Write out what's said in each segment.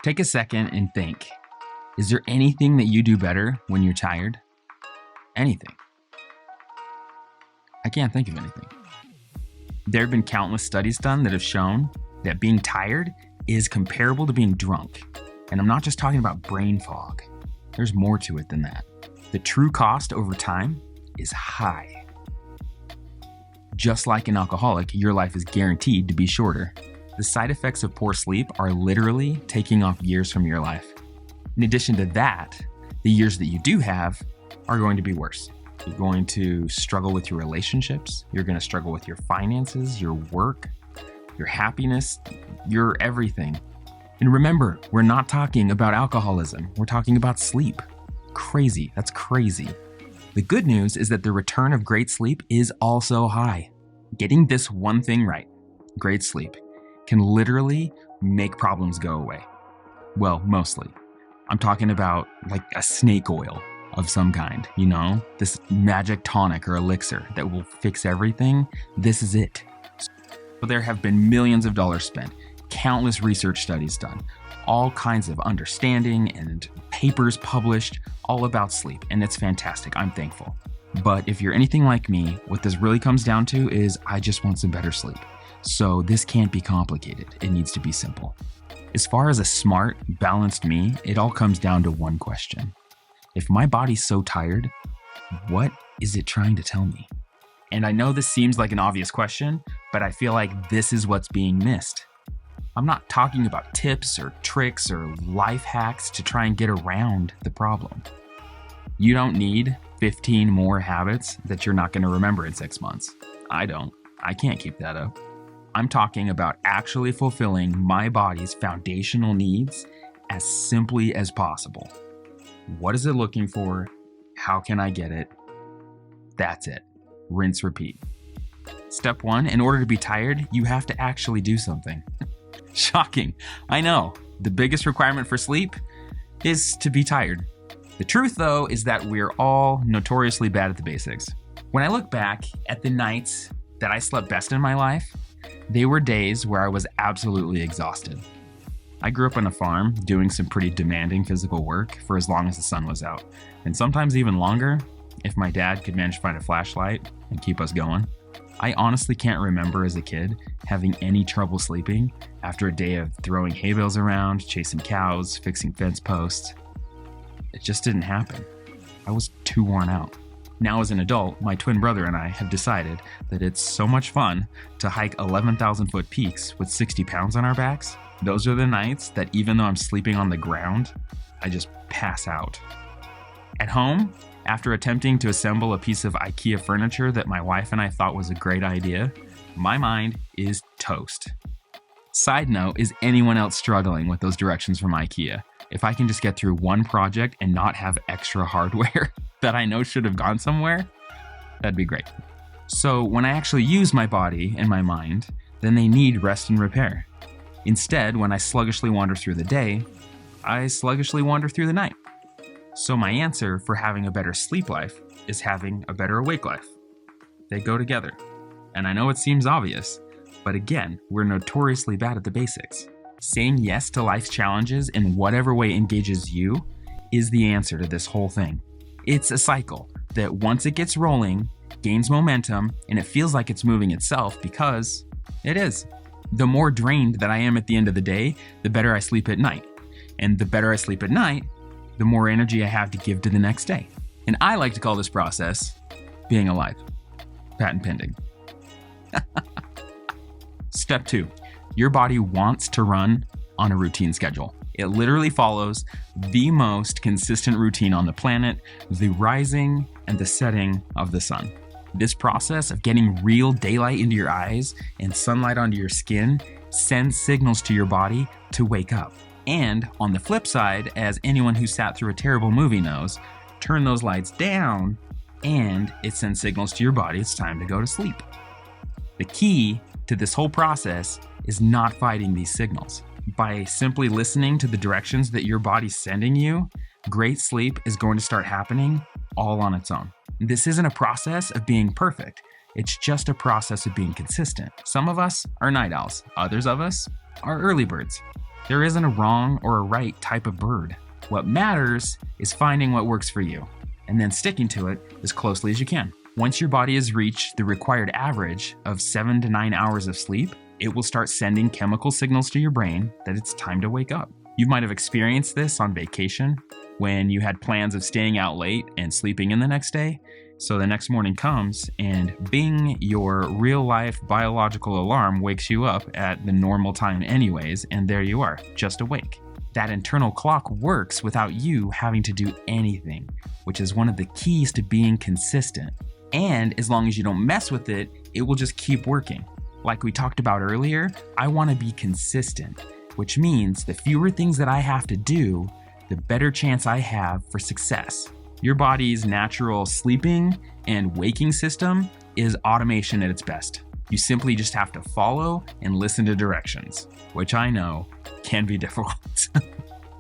Take a second and think. Is there anything that you do better when you're tired? Anything? I can't think of anything. There have been countless studies done that have shown that being tired is comparable to being drunk. And I'm not just talking about brain fog. There's more to it than that. The true cost over time is high. Just like an alcoholic, your life is guaranteed to be shorter. The side effects of poor sleep are literally taking off years from your life. In addition to that, the years that you do have are going to be worse. You're going to struggle with your relationships. You're going to struggle with your finances, your work, your happiness, your everything. And remember, we're not talking about alcoholism. We're talking about sleep. Crazy. That's crazy. The good news is that the return of great sleep is also high. Getting this one thing right, great sleep, can literally make problems go away. Well, mostly. I'm talking about like a snake oil of some kind, this magic tonic or elixir that will fix everything. This is it. So there have been millions of dollars spent, countless research studies done, all kinds of understanding and papers published all about sleep, and it's fantastic. I'm thankful. But if you're anything like me, what this really comes down to is I just want some better sleep. So this can't be complicated. It needs to be simple. As far as a smart, balanced me, it all comes down to one question. If my body's so tired, what is it trying to tell me? And I know this seems like an obvious question, but I feel like this is what's being missed. I'm not talking about tips or tricks or life hacks to try and get around the problem. You don't need 15 more habits that you're not going to remember in 6 months. I don't. I can't keep that up. I'm talking about actually fulfilling my body's foundational needs as simply as possible. What is it looking for? How can I get it? That's it. Rinse, repeat. Step 1, in order to be tired, you have to actually do something. Shocking. I know. The biggest requirement for sleep is to be tired. The truth, though, is that we're all notoriously bad at the basics. When I look back at the nights that I slept best in my life, they were days where I was absolutely exhausted. I grew up on a farm doing some pretty demanding physical work for as long as the sun was out, and sometimes even longer if my dad could manage to find a flashlight and keep us going. I honestly can't remember as a kid having any trouble sleeping after a day of throwing hay bales around, chasing cows, fixing fence posts. It just didn't happen. I was too worn out. Now as an adult, my twin brother and I have decided that it's so much fun to hike 11,000-foot peaks with 60 pounds on our backs. Those are the nights that even though I'm sleeping on the ground, I just pass out. At home, after attempting to assemble a piece of IKEA furniture that my wife and I thought was a great idea, my mind is toast. Side note, is anyone else struggling with those directions from IKEA? If I can just get through one project and not have extra hardware that I know should have gone somewhere, that'd be great. So when I actually use my body and my mind, then they need rest and repair. Instead, when I sluggishly wander through the day, I sluggishly wander through the night. So my answer for having a better sleep life is having a better awake life. They go together. And I know it seems obvious, but again, we're notoriously bad at the basics. Saying yes to life's challenges in whatever way engages you is the answer to this whole thing. It's a cycle that once it gets rolling, gains momentum, and it feels like it's moving itself because it is. The more drained that I am at the end of the day, the better I sleep at night. And the better I sleep at night, the more energy I have to give to the next day. And I like to call this process being alive. Patent pending. Step 2, your body wants to run on a routine schedule. It literally follows the most consistent routine on the planet, the rising and the setting of the sun. This process of getting real daylight into your eyes and sunlight onto your skin sends signals to your body to wake up. And on the flip side, as anyone who sat through a terrible movie knows, turn those lights down and it sends signals to your body it's time to go to sleep. The key to this whole process is not fighting these signals. By simply listening to the directions that your body's sending you, great sleep is going to start happening all on its own. This isn't a process of being perfect. It's just a process of being consistent. Some of us are night owls. Others of us are early birds. There isn't a wrong or a right type of bird. What matters is finding what works for you, and then sticking to it as closely as you can. Once your body has reached the required average of 7 to 9 hours of sleep, it will start sending chemical signals to your brain that it's time to wake up. You might have experienced this on vacation when you had plans of staying out late and sleeping in the next day. So the next morning comes and bing, your real life biological alarm wakes you up at the normal time anyways, and there you are, just awake. That internal clock works without you having to do anything, which is one of the keys to being consistent. And as long as you don't mess with it, it will just keep working. Like we talked about earlier, I want to be consistent, which means the fewer things that I have to do, the better chance I have for success. Your body's natural sleeping and waking system is automation at its best. You simply just have to follow and listen to directions, which I know can be difficult.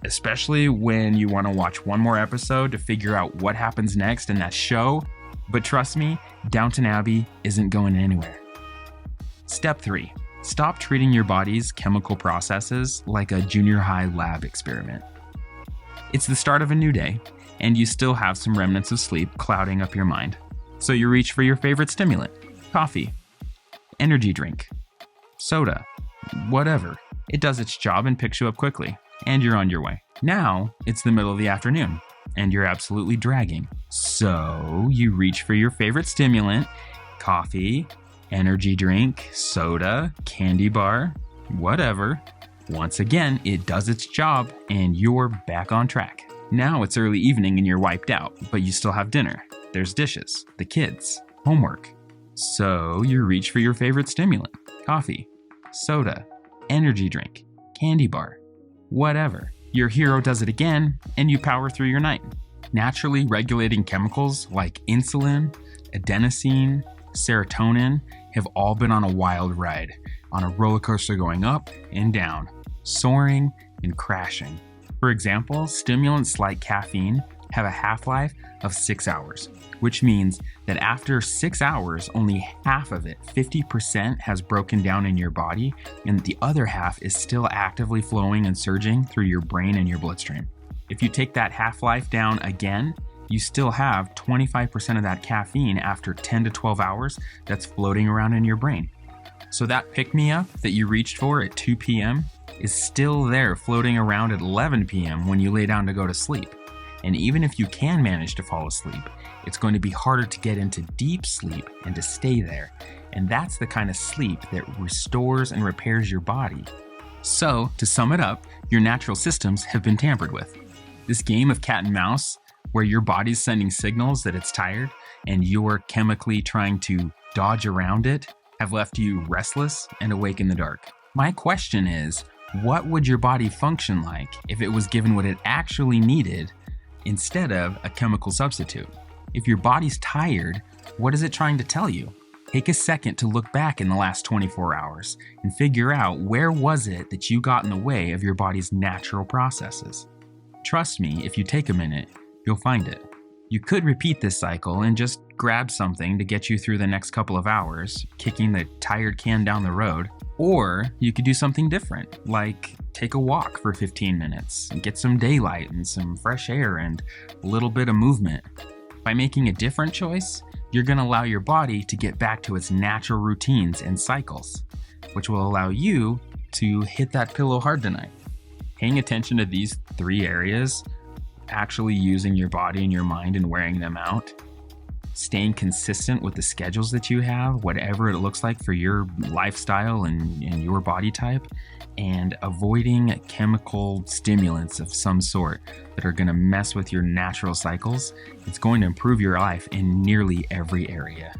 Especially when you want to watch one more episode to figure out what happens next in that show. But trust me, Downton Abbey isn't going anywhere. Step 3. Stop treating your body's chemical processes like a junior high lab experiment. It's the start of a new day, and you still have some remnants of sleep clouding up your mind. So you reach for your favorite stimulant, coffee, energy drink, soda, whatever. It does its job and picks you up quickly, and you're on your way. Now it's the middle of the afternoon, and you're absolutely dragging. So you reach for your favorite stimulant, coffee, energy drink, soda, candy bar, whatever. Once again, it does its job, and you're back on track. Now it's early evening and you're wiped out, but you still have dinner. There's dishes, the kids, homework. So you reach for your favorite stimulant, coffee, soda, energy drink, candy bar, whatever. Your hero does it again, and you power through your night. Naturally regulating chemicals like insulin, adenosine, serotonin have all been on a wild ride, on a roller coaster going up and down, soaring and crashing. For example, stimulants like caffeine have a half-life of 6 hours, which means that after 6 hours, only half of it, 50%, has broken down in your body, and the other half is still actively flowing and surging through your brain and your bloodstream. If you take that half-life down again, you still have 25% of that caffeine after 10 to 12 hours that's floating around in your brain. So that pick-me-up that you reached for at 2 p.m. is still there floating around at 11 p.m. when you lay down to go to sleep. And even if you can manage to fall asleep, it's going to be harder to get into deep sleep and to stay there. And that's the kind of sleep that restores and repairs your body. So, to sum it up, your natural systems have been tampered with. This game of cat and mouse, where your body's sending signals that it's tired and you're chemically trying to dodge around it, have left you restless and awake in the dark. My question is, what would your body function like if it was given what it actually needed instead of a chemical substitute? If your body's tired, what is it trying to tell you? Take a second to look back in the last 24 hours and figure out where was it that you got in the way of your body's natural processes. Trust me, if you take a minute, you'll find it. You could repeat this cycle and just grab something to get you through the next couple of hours, kicking the tired can down the road. Or you could do something different, like take a walk for 15 minutes and get some daylight and some fresh air and a little bit of movement. By making a different choice, you're going to allow your body to get back to its natural routines and cycles, which will allow you to hit that pillow hard tonight. Paying attention to these 3 areas, actually using your body and your mind and wearing them out, staying consistent with the schedules that you have, whatever it looks like for your lifestyle and your body type, and avoiding chemical stimulants of some sort that are going to mess with your natural cycles, it's going to improve your life in nearly every area.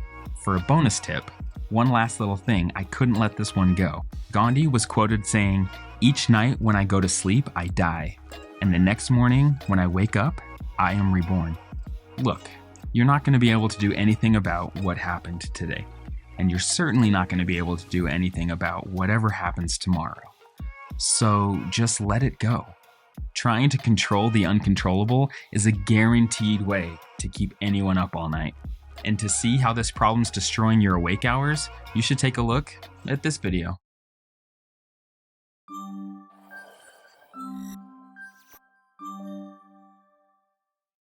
For a bonus tip, one last little thing, I couldn't let this one go. Gandhi was quoted saying, "Each night when I go to sleep, I die. And the next morning when I wake up, I am reborn." Look, you're not going to be able to do anything about what happened today. And you're certainly not going to be able to do anything about whatever happens tomorrow. So just let it go. Trying to control the uncontrollable is a guaranteed way to keep anyone up all night. And to see how this problem's destroying your awake hours, you should take a look at this video.